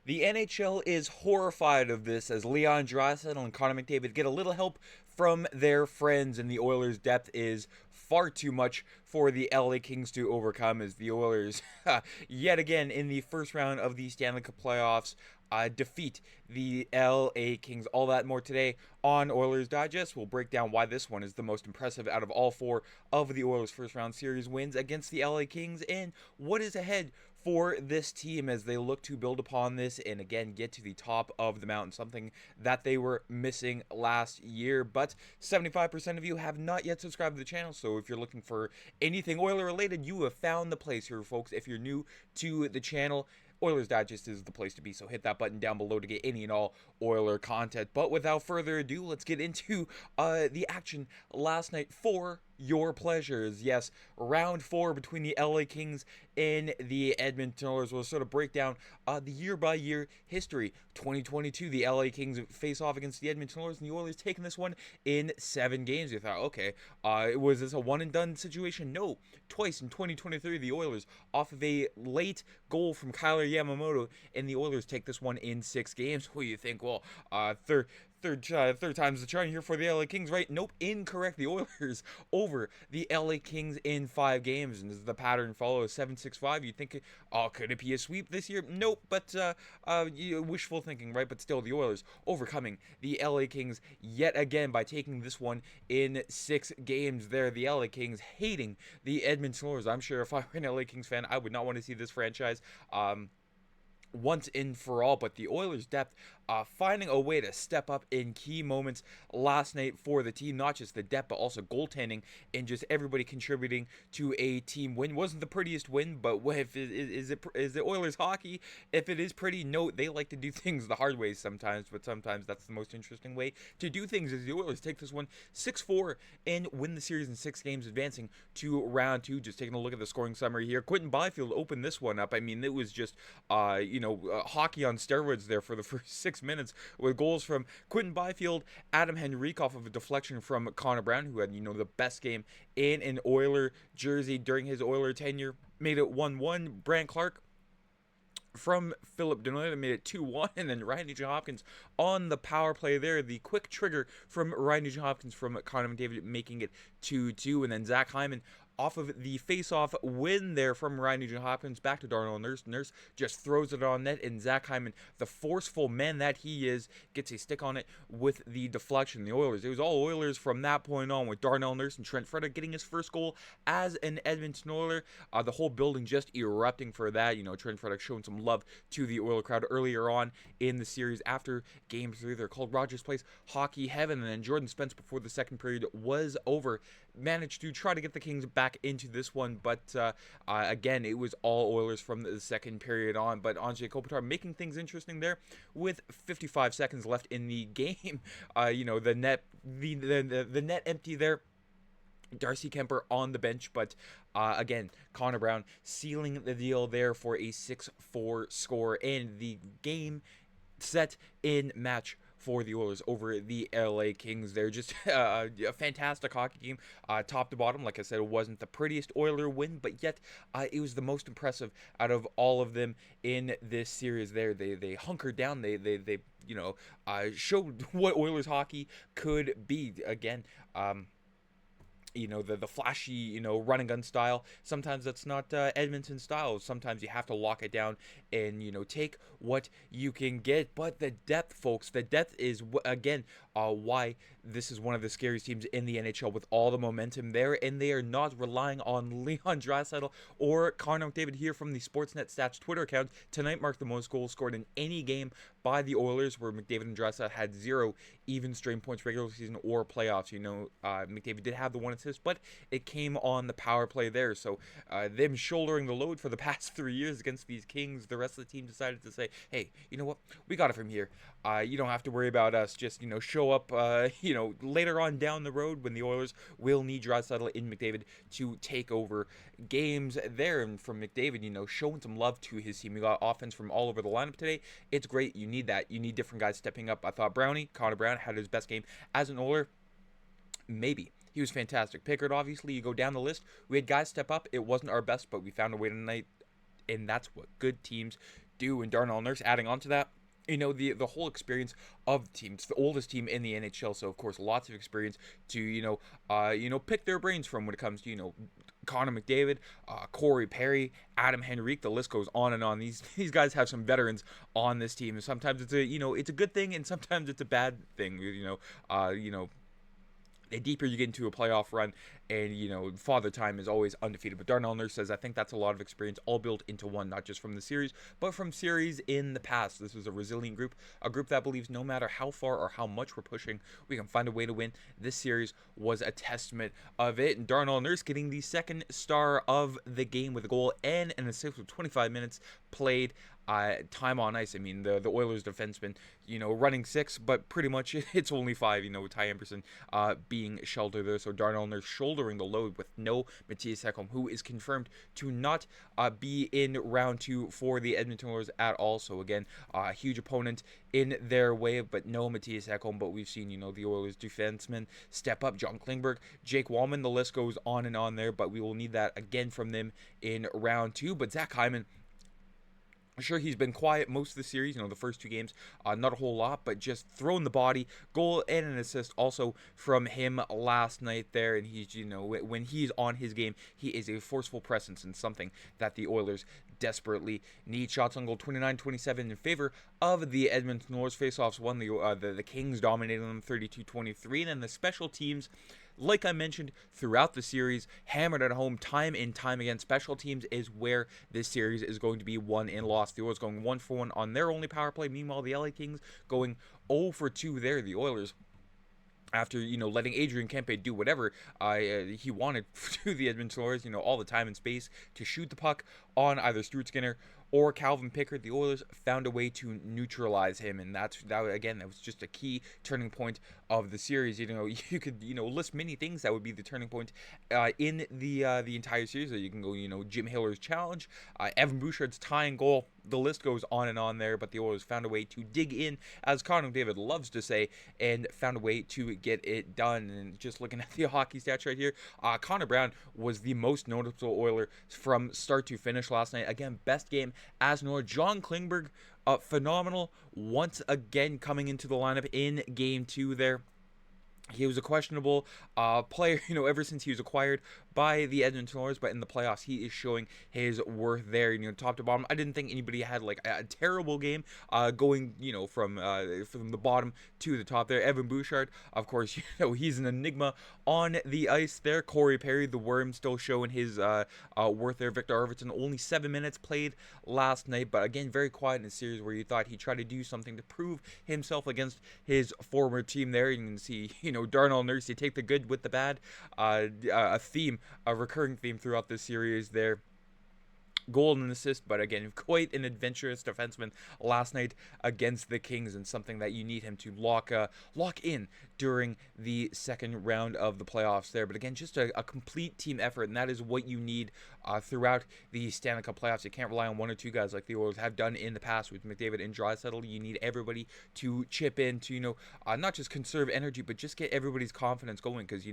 The NHL is horrified of this as Leon Draisaitl and Connor McDavid get a little help from their friends, and the Oilers' depth is far too much for the LA Kings to overcome as the Oilers, yet again in the first round of the Stanley Cup playoffs, defeat the LA Kings. All that and more today on Oilers Digest. We'll break down why this one is the most impressive out of all four of the Oilers' first round series wins against the LA Kings and what is ahead for this team as they look to build upon this and again get to the top of the mountain, something that they were missing last year. But 75% of you have not yet subscribed to the channel, so if you're looking for anything Oiler related, you have found the place here, folks. If you're new to the channel, Oilers Digest is the place to be, so hit that button down below to get any and all Oiler content. But without further ado, let's get into the action last night for your pleasures. Yes, round 4 between the LA Kings and the Edmonton Oilers. We'll sort of break down the year-by-year history. 2022, the LA Kings face off against the Edmonton Oilers, and the Oilers taking this one in 7 games. You thought, okay, was this a one-and-done situation? No. Twice in 2023, the Oilers, off of a late goal from Kyler Yamamoto, and the Oilers take this one in 6 games. Well, you think, well, third time's the charm here for the LA Kings, right? Nope, incorrect. The Oilers over the LA Kings in 5 games, and as the pattern follows, 7-6-5. You'd think, oh, could it be a sweep this year? Nope, but wishful thinking, right? But still, the Oilers overcoming the LA Kings yet again by taking this one in 6 games there. The LA Kings hating the Edmonton Oilers. I'm sure if I were an LA Kings fan, I would not want to see this franchise once and for all. But the Oilers' depth finding a way to step up in key moments last night for the team. Not just the depth, but also goaltending and just everybody contributing to a team win. Wasn't the prettiest win, but if is it Oilers hockey? If it is pretty, no, they like to do things the hard way sometimes, but sometimes that's the most interesting way to do things. As the Oilers take this one 6-4 and win the series in 6 games, advancing to round 2. Just taking a look at the scoring summary here. Quinton Byfield opened this one up. I mean, it was just hockey on steroids there for the first 6 minutes, with goals from Quinton Byfield, Adam Henrique off of a deflection from Connor Brown, who had the best game in an Oiler jersey during his Oiler tenure, made it 1-1. Brant Clark from Philip Denoy made it 2-1, and then Ryan Nugent-Hopkins on the power play there. The quick trigger from Ryan Nugent-Hopkins from Connor McDavid, making it 2-2, and then Zach Hyman off of the face-off win there from Ryan Nugent-Hopkins back to Darnell Nurse. Nurse just throws it on net, and Zach Hyman, the forceful man that he is, gets a stick on it with the deflection. The Oilers, it was all Oilers from that point on, with Darnell Nurse and Trent Frederick getting his first goal as an Edmonton Oiler. The whole building just erupting for that. Trent Frederick showing some love to the Oiler crowd earlier on in the series after Game 3. They're called Rogers Place Hockey Heaven, and then Jordan Spence, before the second period was over, managed to try to get the Kings back into this one, but again, it was all Oilers from the second period on. But Anze Kopitar making things interesting there with 55 seconds left in the game. The net empty there. Darcy Kemper on the bench, but again, Connor Brown sealing the deal there for a 6-4 score, and the game set in match for the Oilers over the LA Kings. They're just a fantastic hockey game, top to bottom. Like I said, it wasn't the prettiest Oiler win, but yet it was the most impressive out of all of them in this series. There, they hunkered down. They showed what Oilers hockey could be. Again, the flashy, run and gun style. Sometimes that's not Edmonton style. Sometimes you have to lock it down and, take what you can get. But the depth, folks, the depth is, again, why this is one of the scariest teams in the NHL with all the momentum there. And they are not relying on Leon Draisaitl or Connor McDavid here from the Sportsnet Stats Twitter account. Tonight marked the most goals scored in any game by the Oilers, where McDavid and Draisaitl had 0 even strength points regular season or playoffs. McDavid did have the 1 assist, but it came on the power play there. So them shouldering the load for the past 3 years against these Kings, the rest of the team decided to say, hey, you know what? We got it from here. You don't have to worry about us. Just, show up, later on down the road when the Oilers will need Draisaitl and McDavid to take over games there. And from McDavid, showing some love to his team. We got offense from all over the lineup today. It's great. You need that. You need different guys stepping up. I thought Connor Brown had his best game as an Oiler. Maybe. He was fantastic. Pickard, obviously, you go down the list. We had guys step up. It wasn't our best, but we found a way tonight, and that's what good teams do, and Darnell Nurse adding on to that. The whole experience of the team. It's the oldest team in the NHL, so of course lots of experience to pick their brains from when it comes to Connor McDavid, Corey Perry, Adam Henrique. The list goes on and on. These guys have some veterans on this team, and sometimes it's a good thing, and sometimes it's a bad thing. The deeper you get into a playoff run, and Father Time is always undefeated. But Darnell Nurse says, I think that's a lot of experience all built into one, not just from the series, but from series in the past. This is a resilient group, a group that believes no matter how far or how much we're pushing, we can find a way to win. This series was a testament of it. And Darnell Nurse getting the second star of the game with a goal and an assist with 25 minutes played. Time on ice. I mean, the Oilers defenseman, running 6, but pretty much it's only 5, with Ty Emberson being sheltered there. So Darnell Nurse shouldering the load with no Mattias Ekholm, who is confirmed to not be in round 2 for the Edmonton Oilers at all. So again, a huge opponent in their way, but no Mattias Ekholm. But we've seen, the Oilers defensemen step up. John Klingberg, Jake Wallman, the list goes on and on there, but we will need that again from them in round 2. But Zach Hyman, sure, he's been quiet most of the series, the first 2 games, not a whole lot, but just throwing the body, goal and an assist also from him last night there. And he's, when he's on his game, he is a forceful presence and something that the Oilers desperately need. Shots on goal 29-27 in favor of the Edmonton Oilers. Faceoffs won. The Kings dominated them 32-23, and then the special teams, like I mentioned throughout the series, hammered at home time and time again. Special teams is where this series is going to be won and lost. The Oilers going 1-for-1 on their only power play. Meanwhile, the LA Kings going 0-for-2 there. The Oilers, after letting Adrian Kempe do whatever he wanted to the Edmonton Oilers, all the time and space to shoot the puck on either Stuart Skinner or Calvin Pickard, the Oilers found a way to neutralize him, and that was just a key turning point of the series. You could list many things that would be the turning point in the entire series. So you can go Jim Hiller's challenge, Evan Bouchard's tying goal. The list goes on and on there, but the Oilers found a way to dig in, as Connor McDavid loves to say, and found a way to get it done. And just looking at the hockey stats right here, Connor Brown was the most noticeable Oiler from start to finish last night. Again, best game as an Oiler. John Klingberg, phenomenal once again coming into the lineup in Game 2 there. He was a questionable player, ever since he was acquired by the Edmonton Oilers, but in the playoffs, he is showing his worth there, top to bottom. I didn't think anybody had like a terrible game going, from the bottom to the top there. Evan Bouchard, of course, he's an enigma on the ice there. Corey Perry, the worm, still showing his worth there. Victor Arvidsson, only 7 minutes played last night, but again, very quiet in a series where you thought he'd try to do something to prove himself against his former team there. You can see, Darnell Nurse, you take the good with the bad, a recurring theme throughout this series there. Goal and assist, but again, quite an adventurous defenseman last night against the Kings, and something that you need him to lock in during the second round of the playoffs there. But again, just a complete team effort, and that is what you need throughout the Stanley Cup playoffs. You can't rely on 1 or 2 guys like the Oilers have done in the past with McDavid and Draisaitl. You need everybody to chip in to, not just conserve energy, but just get everybody's confidence going, because,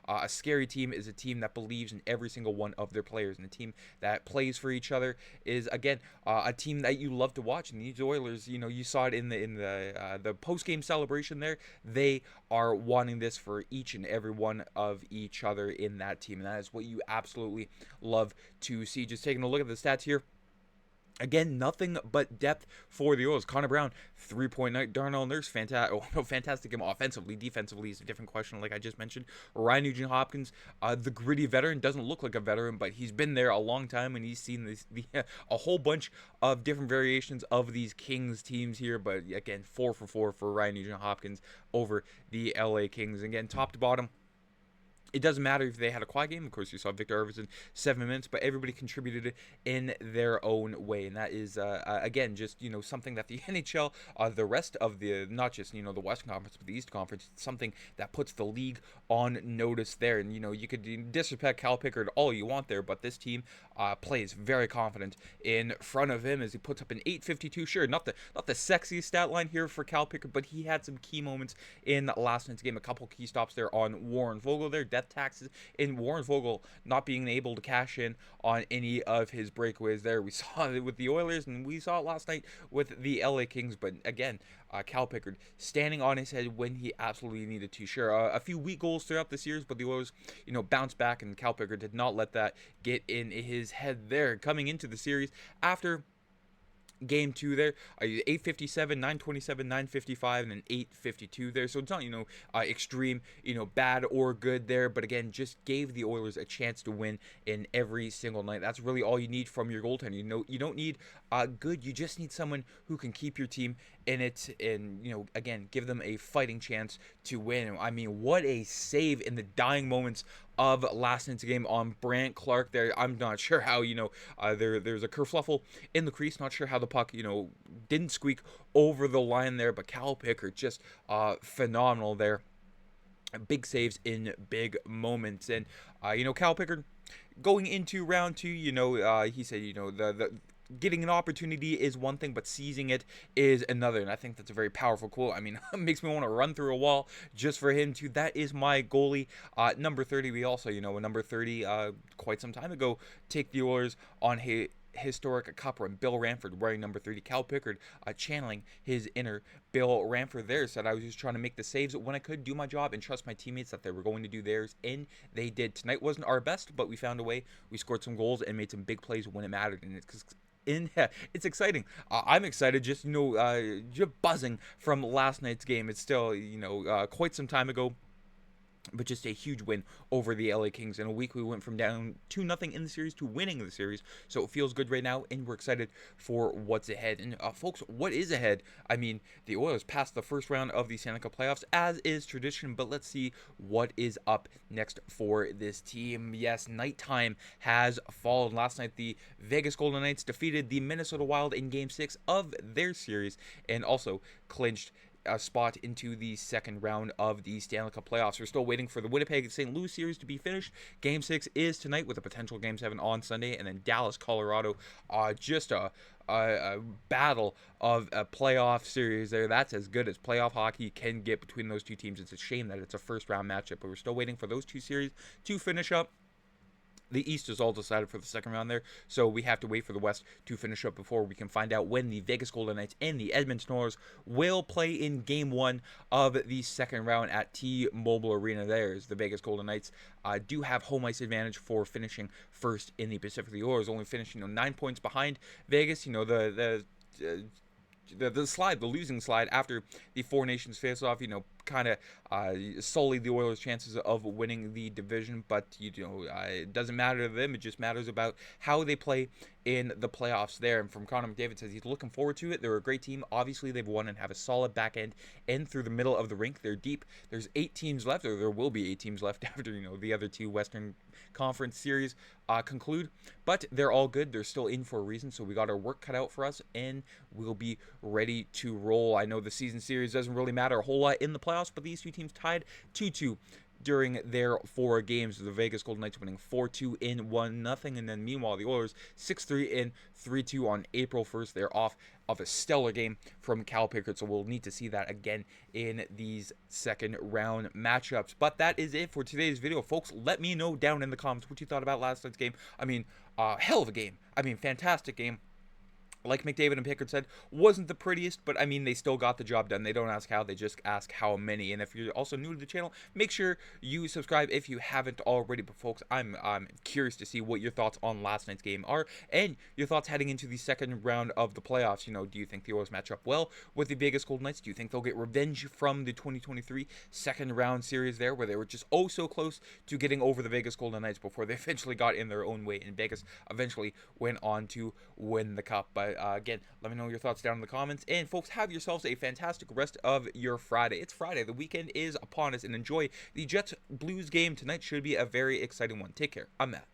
a scary team is a team that believes in every single one of their players, and a team that plays for each other is, again, a team that you love to watch. And these Oilers, you saw it in the post-game celebration there. They are wanting this for each and every one of each other in that team, and that is what you absolutely love to see. Just taking a look at the stats here. Again, nothing but depth for the Oilers. Connor Brown, 3-point night. Darnell Nurse, fantastic game offensively. Defensively is a different question, like I just mentioned. Ryan Nugent-Hopkins, the gritty veteran, doesn't look like a veteran, but he's been there a long time, and he's seen a whole bunch of different variations of these Kings teams here. But again, 4-for-4 for Ryan Nugent-Hopkins over the LA Kings. Again, top to bottom, it doesn't matter if they had a quiet game. Of course, you saw Victor Arvidsson 7 minutes, but everybody contributed in their own way, and that is again just something that the NHL, the rest of the, not just the Western Conference, but the Eastern Conference, something that puts the league on notice there. And you could disrespect Cal Pickard all you want there, but this team plays very confident in front of him as he puts up an 8.52. Sure, not the sexiest stat line here for Cal Pickard, but he had some key moments in last night's game. A couple key stops there on Warren Vogel there. death taxes, and Warren Vogel not being able to cash in on any of his breakaways there. We saw it with the Oilers, and we saw it last night with the LA Kings. But again, Cal Pickard standing on his head when he absolutely needed to. Sure, a few weak goals throughout the series, but the Oilers, bounced back, and Cal Pickard did not let that get in his head there. Coming into the series after Game 2 there, 857, 927, 955, and then 852 there. So it's not, extreme, bad or good there. But again, just gave the Oilers a chance to win in every single night. That's really all you need from your goaltender. You don't need good. You just need someone who can keep your team in it and, again, give them a fighting chance to win. I mean, what a save in the dying moments of last night's game on Brandt Clarke there. I'm not sure how, there's a kerfluffle in the crease. Not sure how the puck, didn't squeak over the line there, but Cal Pickard just phenomenal there. Big saves in big moments. And, Cal Pickard going into round 2, he said, the getting an opportunity is one thing, but seizing it is another. And I think that's a very powerful quote. I mean, it makes me want to run through a wall just for him to. That is my goalie. Number 30, we also, number 30, quite some time ago, take the Oilers on historic cup run. Bill Ranford wearing number 30. Cal Pickard channeling his inner Bill Ranford there. Said I was just trying to make the saves when I could, do my job, and trust my teammates that they were going to do theirs, and they did. Tonight wasn't our best, but we found a way. We scored some goals and made some big plays when it mattered, and it's exciting. I'm excited, just buzzing from last night's game. It's still quite some time ago, but just a huge win over the LA Kings. In a week, we went from down 2-0 in the series to winning the series. So it feels good right now, and we're excited for what's ahead. And folks, what is ahead? I mean, the Oilers passed the first round of the Stanley Cup playoffs, as is tradition, but let's see what is up next for this team. Yes, nighttime has fallen. Last night, the Vegas Golden Knights defeated the Minnesota Wild in Game 6 of their series, and also clinched a spot into the second round of the Stanley Cup playoffs. We're still waiting for the Winnipeg St. Louis series to be finished. Game 6 is tonight, with a potential Game 7 on Sunday, and then Dallas, Colorado. Just a battle of a playoff series there. That's as good as playoff hockey can get between those two teams. It's a shame that it's a first round matchup, but we're still waiting for those two series to finish up. The East is all decided for the second round there, so we have to wait for the West to finish up before we can find out when the Vegas Golden Knights and the Edmonton Oilers will play in Game 1 of the second round at T-Mobile Arena. There's the Vegas Golden Knights do have home ice advantage for finishing first in the Pacific. The Oilers only finishing 9 points behind Vegas. The losing slide after the Four Nations face-off, kind of sullied the Oilers' chances of winning the division. But, it doesn't matter to them. It just matters about how they play in the playoffs there. And from Connor McDavid, says he's looking forward to it. They're a great team. Obviously, they've won and have a solid back end and through the middle of the rink. They're deep. There's 8 teams left, or there will be 8 teams left after, the other 2 Western Conference series conclude. But they're all good. They're still in for a reason, so we got our work cut out for us, and we'll be ready to roll. I know the season series doesn't really matter a whole lot in the playoffs, but these two teams tied 2-2 during their 4 games. The Vegas Golden Knights winning 4-2 in 1-0, and then meanwhile the Oilers 6-3 in 3-2 on April 1st. They're off of a stellar game from Cal Pickard, so we'll need to see that again in these second round matchups. But that is it for today's video, folks. Let me know down in the comments what you thought about last night's game. I mean, hell of a game. I mean, fantastic game. Like McDavid and Pickard said, wasn't the prettiest, but I mean, they still got the job done. They don't ask how, they just ask how many. And if you're also new to the channel, make sure you subscribe if you haven't already. But folks, I'm curious to see what your thoughts on last night's game are, and your thoughts heading into the second round of the playoffs. Do you think the Oilers match up well with the Vegas Golden Knights? Do you think they'll get revenge from the 2023 second round series there, where they were just oh so close to getting over the Vegas Golden Knights before they eventually got in their own way, and Vegas eventually went on to win the cup? But again, let me know your thoughts down in the comments. And folks, have yourselves a fantastic rest of your Friday. It's Friday. The weekend is upon us, and enjoy the Jets Blues game tonight. Should be a very exciting one. Take care. I'm Matt.